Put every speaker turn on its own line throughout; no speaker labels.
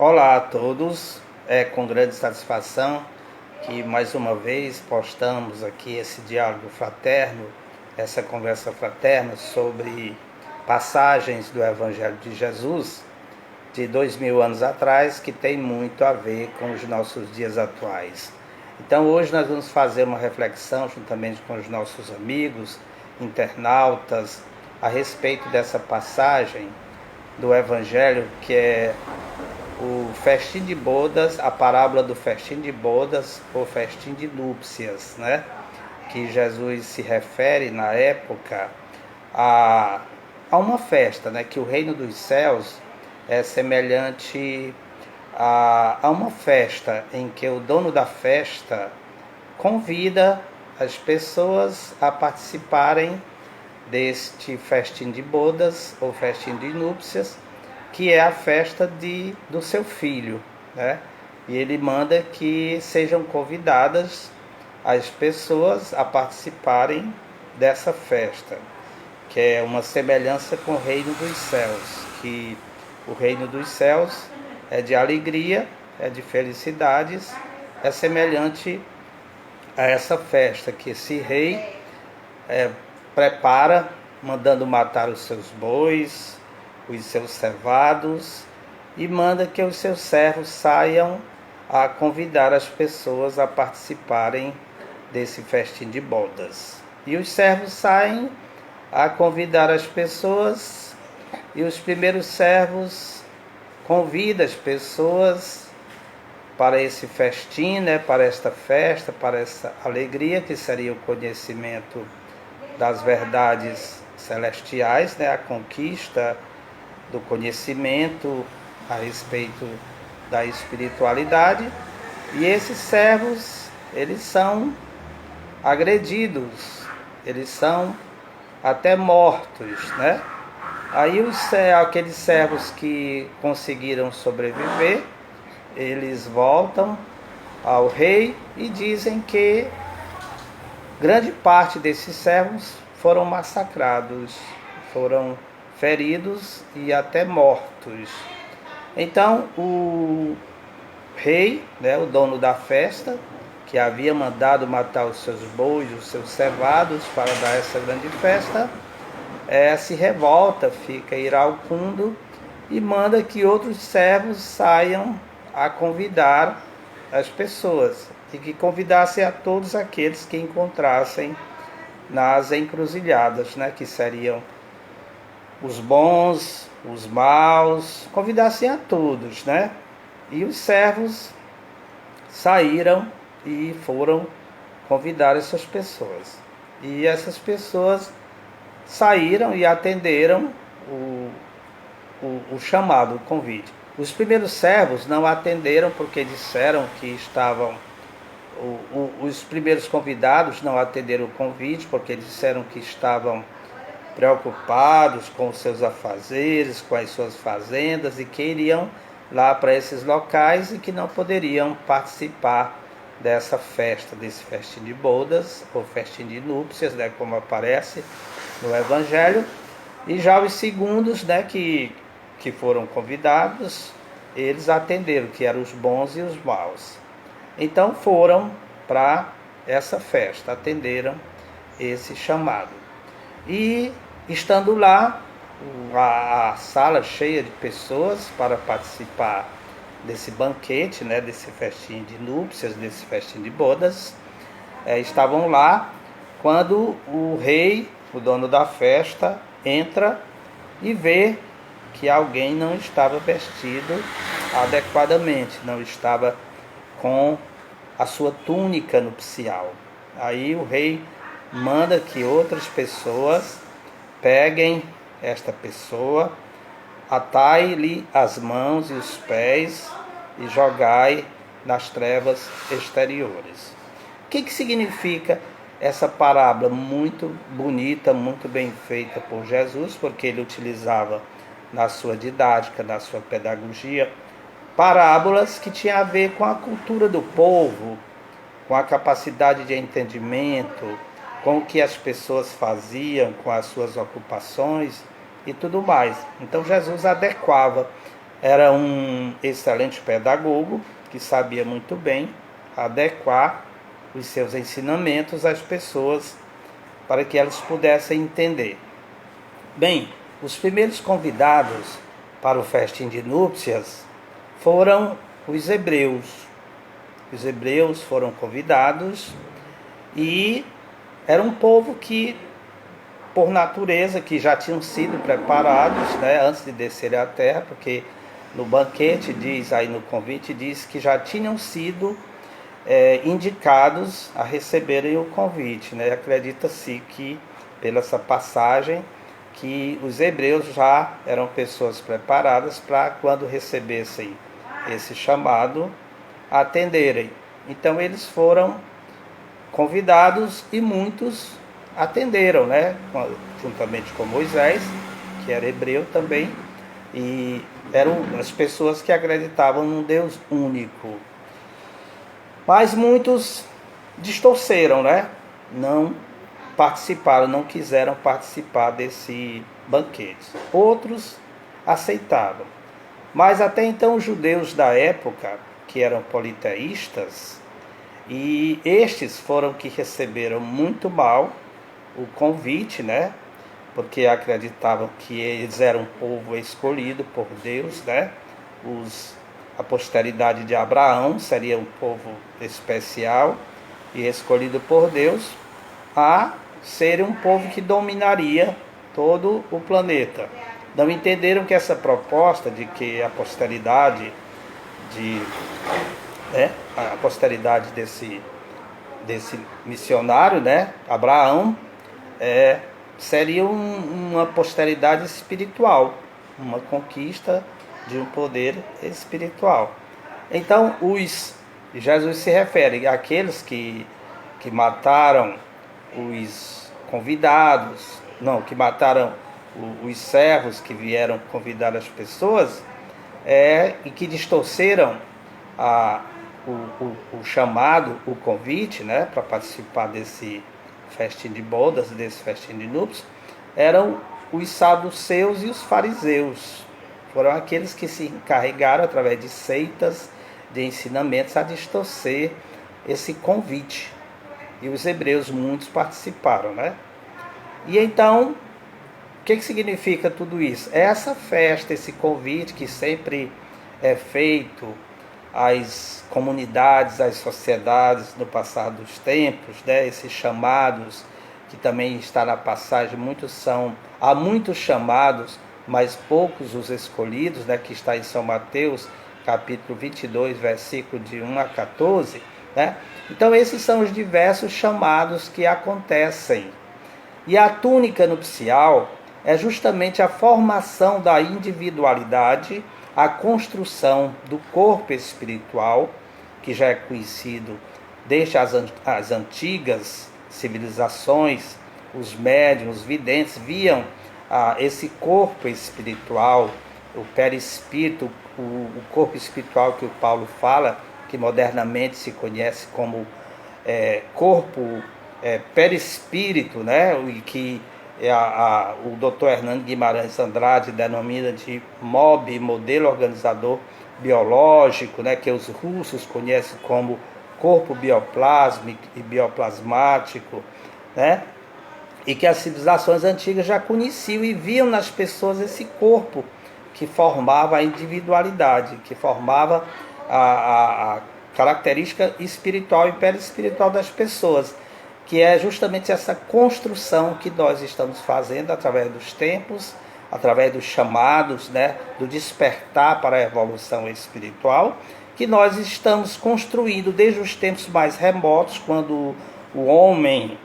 Olá a todos, é com grande satisfação que mais uma vez postamos aqui esse diálogo fraterno, essa conversa fraterna sobre passagens do Evangelho de Jesus de 2000 anos atrás, que tem muito a ver com os nossos dias atuais. Então hoje nós vamos fazer uma reflexão juntamente com os nossos amigos, internautas, a respeito dessa passagem do Evangelho que é o festim de bodas, a parábola do festim de bodas ou festim de núpcias, né? Que Jesus se refere na época a, a uma festa, né? Que o reino dos céus é semelhante a uma festa em que o dono da festa convida as pessoas a participarem deste festim de bodas ou festim de núpcias, que é a festa do seu filho, né? E ele manda que sejam convidadas as pessoas a participarem dessa festa, que é uma semelhança com o reino dos céus, que o reino dos céus é de alegria, é de felicidades, é semelhante a essa festa que esse rei prepara, mandando matar os seus bois, os seus cevados, e manda que os seus servos saiam a convidar as pessoas a participarem desse festim de bodas. E os servos saem a convidar as pessoas, e os primeiros servos convidam as pessoas para esse festim, né, para esta festa, para essa alegria que seria o conhecimento das verdades celestiais, né, a conquista do conhecimento a respeito da espiritualidade. E esses servos, eles são agredidos, eles são até mortos, né? Aí aqueles servos que conseguiram sobreviver, eles voltam ao rei e dizem que grande parte desses servos foram massacrados, foram feridos e até mortos. Então o rei, né, o dono da festa, que havia mandado matar os seus bois, os seus cevados para dar essa grande festa, se revolta, fica iracundo e manda que outros servos saiam a convidar as pessoas e que convidassem a todos aqueles que encontrassem nas encruzilhadas, né, que seriam os bons, os maus, convidassem a todos, né? E os servos saíram e foram convidar essas pessoas. E essas pessoas saíram e atenderam o chamado, o convite. Os primeiros servos não atenderam porque disseram que estavam... Os primeiros convidados não atenderam o convite porque disseram que estavam preocupados com os seus afazeres, com as suas fazendas, e que iriam lá para esses locais e que não poderiam participar dessa festa, desse festim de bodas ou festim de núpcias, né, como aparece no Evangelho. E já os segundos, né, que foram convidados, eles atenderam, que eram os bons e os maus. Então foram para essa festa, atenderam esse chamado. E estando lá, a sala cheia de pessoas para participar desse banquete, né, desse festim de núpcias, desse festim de bodas, estavam lá quando o rei, o dono da festa, entra e vê que alguém não estava vestido adequadamente, não estava com a sua túnica nupcial. Aí o rei manda que outras pessoas peguem esta pessoa, atai-lhe as mãos e os pés e jogai nas trevas exteriores. O que significa essa parábola muito bonita, muito bem feita por Jesus, porque ele utilizava na sua didática, na sua pedagogia, parábolas que tinham a ver com a cultura do povo, com a capacidade de entendimento, com o que as pessoas faziam, com as suas ocupações e tudo mais. Então Jesus adequava era um excelente pedagogo que sabia muito bem adequar os seus ensinamentos às pessoas para que elas pudessem entender. Bem, os primeiros convidados para o festim de núpcias foram os hebreus. Os hebreus foram convidados e era um povo que, por natureza, que já tinham sido preparados, né, antes de descerem à terra, porque no banquete diz, aí no convite diz que já tinham sido indicados a receberem o convite, né? Acredita-se que, pela essa passagem, que os hebreus já eram pessoas preparadas para, quando recebessem esse chamado, atenderem. Então eles foram convidados e muitos atenderam, né? Juntamente com Moisés, que era hebreu também, e eram as pessoas que acreditavam num Deus único. Mas muitos distorceram, né? Não participaram, não quiseram participar desse banquete. Outros aceitaram. Mas até então os judeus da época, que eram politeístas, e estes foram que receberam muito mal o convite, né? Porque acreditavam que eles eram um povo escolhido por Deus, né? A posteridade de Abraão seria um povo especial e escolhido por Deus a ser um povo que dominaria todo o planeta. Não entenderam que essa proposta de que a posteridade desse missionário, né, Abraão, seria uma posteridade espiritual, uma conquista de um poder espiritual. Então, Jesus se refere àqueles que mataram os convidados, que mataram os servos que vieram convidar as pessoas, e que distorceram o chamado, o convite, né, para participar desse festim de bodas, desse festim de núpcias, eram os saduceus e os fariseus. Foram aqueles que se encarregaram, através de seitas, de ensinamentos, a distorcer esse convite. E os hebreus, muitos participaram, né? E então, o que significa tudo isso? Essa festa, esse convite que sempre é feito às comunidades, às sociedades no passar dos tempos, né? Esses chamados, que também está na passagem, há muitos chamados, mas poucos os escolhidos, né? Que está em São Mateus, capítulo 22, versículo de 1 a 14, né? Então esses são os diversos chamados que acontecem. E a túnica nupcial é justamente a formação da individualidade, a construção do corpo espiritual, que já é conhecido desde as antigas civilizações. Os médiuns, os videntes viam esse corpo espiritual, o perispírito, o corpo espiritual que o Paulo fala, que modernamente se conhece como corpo perispírito, né? E que o Dr. Hernando Guimarães Andrade denomina de MOB, modelo organizador biológico, né? Que os russos conhecem como corpo bioplásmico e bioplasmático, né? E que as civilizações antigas já conheciam e viam nas pessoas esse corpo que formava a individualidade, que formava a característica espiritual e perispiritual das pessoas, que é justamente essa construção que nós estamos fazendo através dos tempos, através dos chamados, né, do despertar para a evolução espiritual, que nós estamos construindo desde os tempos mais remotos, quando o homem,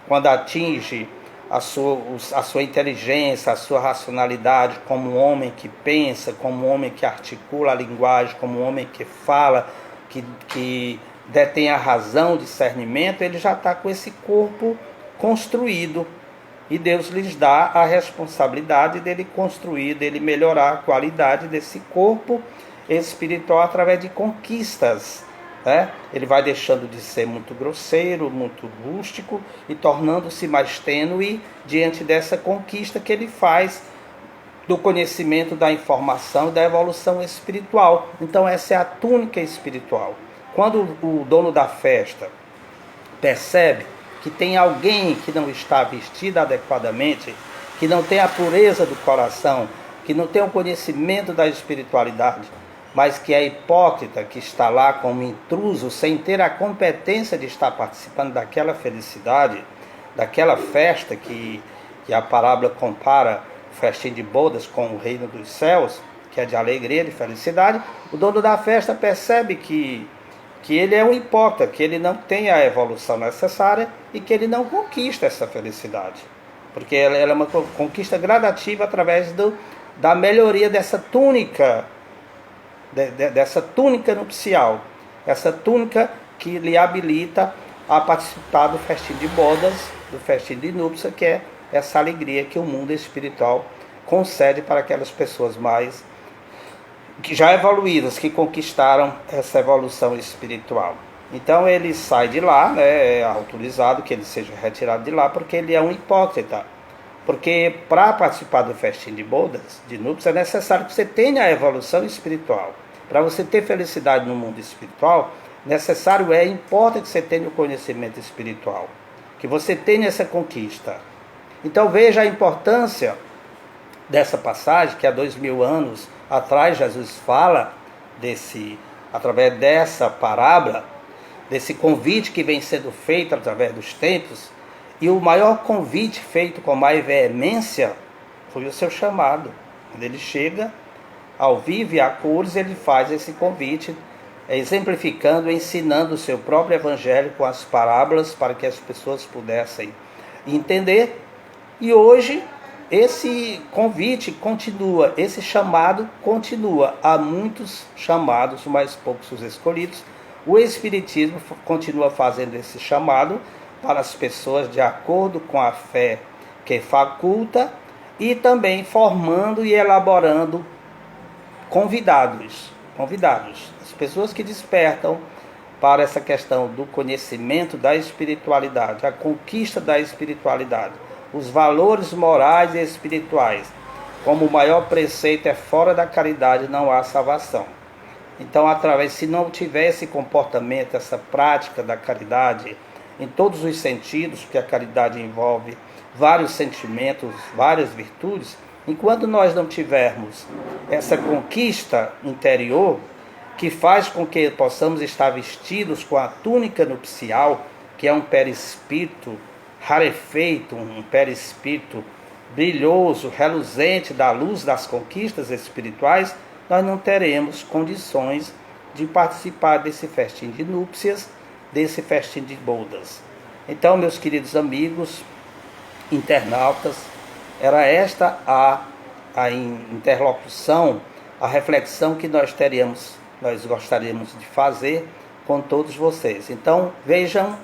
quando atinge a sua inteligência, a sua racionalidade, como um homem que pensa, como um homem que articula a linguagem, como um homem que fala, que detém a razão, o discernimento, ele já está com esse corpo construído. E Deus lhes dá a responsabilidade dele construir, dele melhorar a qualidade desse corpo espiritual através de conquistas, né? Ele vai deixando de ser muito grosseiro, muito rústico e tornando-se mais tênue diante dessa conquista que ele faz do conhecimento, da informação e da evolução espiritual. Então essa é a túnica espiritual. Quando o dono da festa percebe que tem alguém que não está vestido adequadamente, que não tem a pureza do coração, que não tem o conhecimento da espiritualidade, mas que é hipócrita, que está lá como intruso, sem ter a competência de estar participando daquela felicidade, daquela festa que a parábola compara o festim de bodas com o reino dos céus, que é de alegria, de felicidade, o dono da festa percebe que ele é um hipócrita, que ele não tem a evolução necessária e que ele não conquista essa felicidade. Porque ela é uma conquista gradativa através da melhoria dessa túnica nupcial, essa túnica que lhe habilita a participar do festim de bodas, do festim de núpcia, que é essa alegria que o mundo espiritual concede para aquelas pessoas mais que já evoluídas, que conquistaram essa evolução espiritual. Então ele sai de lá, né, é autorizado que ele seja retirado de lá, porque ele é um hipócrita. Porque para participar do festim de bodas, de núpcias, é necessário que você tenha a evolução espiritual. Para você ter felicidade no mundo espiritual, importa que você tenha o conhecimento espiritual, que você tenha essa conquista. Então veja a importância dessa passagem, que há 2000 anos atrás Jesus fala através dessa parábola, desse convite que vem sendo feito através dos tempos, e o maior convite feito com mais veemência foi o seu chamado. Quando ele chega ao vivo e a cores, ele faz esse convite, exemplificando, ensinando o seu próprio evangelho com as parábolas para que as pessoas pudessem entender. E hoje esse convite continua, esse chamado continua. Há muitos chamados, mas poucos os escolhidos. O Espiritismo continua fazendo esse chamado para as pessoas de acordo com a fé que faculta, e também formando e elaborando convidados, as pessoas que despertam para essa questão do conhecimento da espiritualidade, a conquista da espiritualidade, os valores morais e espirituais. Como o maior preceito é fora da caridade não há salvação. Então, se não tiver esse comportamento, essa prática da caridade, em todos os sentidos, porque a caridade envolve vários sentimentos, várias virtudes, enquanto nós não tivermos essa conquista interior, que faz com que possamos estar vestidos com a túnica nupcial, que é um perispírito rarefeito, um perispírito brilhoso, reluzente da luz das conquistas espirituais, nós não teremos condições de participar desse festim de núpcias, desse festim de bodas. Então, meus queridos amigos, internautas, era esta a interlocução, a reflexão que nós gostaríamos de fazer com todos vocês. Então, vejam,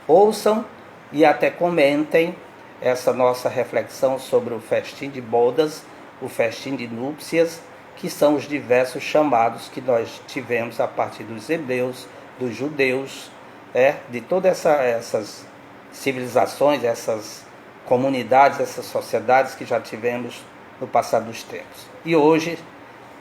ouçam e até comentem essa nossa reflexão sobre o festim de bodas, o festim de núpcias, que são os diversos chamados que nós tivemos a partir dos hebreus, dos judeus, de todas essas civilizações, essas comunidades, essas sociedades que já tivemos no passado dos tempos. E hoje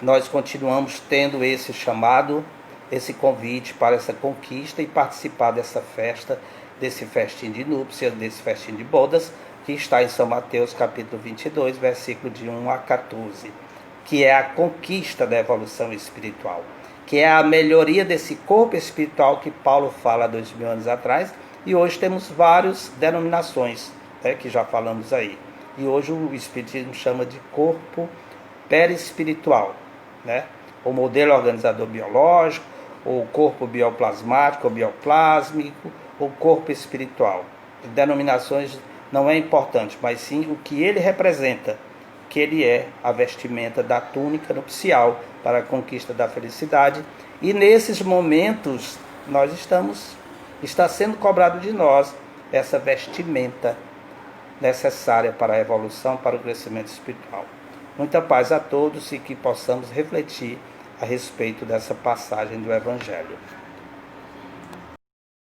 nós continuamos tendo esse chamado, esse convite para essa conquista e participar dessa festa, desse festim de núpcias, desse festim de bodas, que está em São Mateus capítulo 22, versículo de 1 a 14, que é a conquista da evolução espiritual, que é a melhoria desse corpo espiritual que Paulo fala há 2000 anos atrás, e hoje temos várias denominações, que já falamos aí. E hoje o Espiritismo chama de corpo perispiritual, o modelo organizador biológico, ou corpo bioplasmático ou bioplásmico, ou corpo espiritual. Denominações não é importante, mas sim o que ele representa, que ele é a vestimenta da túnica nupcial para a conquista da felicidade. E nesses momentos está sendo cobrado de nós essa vestimenta necessária para a evolução, para o crescimento espiritual. Muita paz a todos e que possamos refletir a respeito dessa passagem do Evangelho.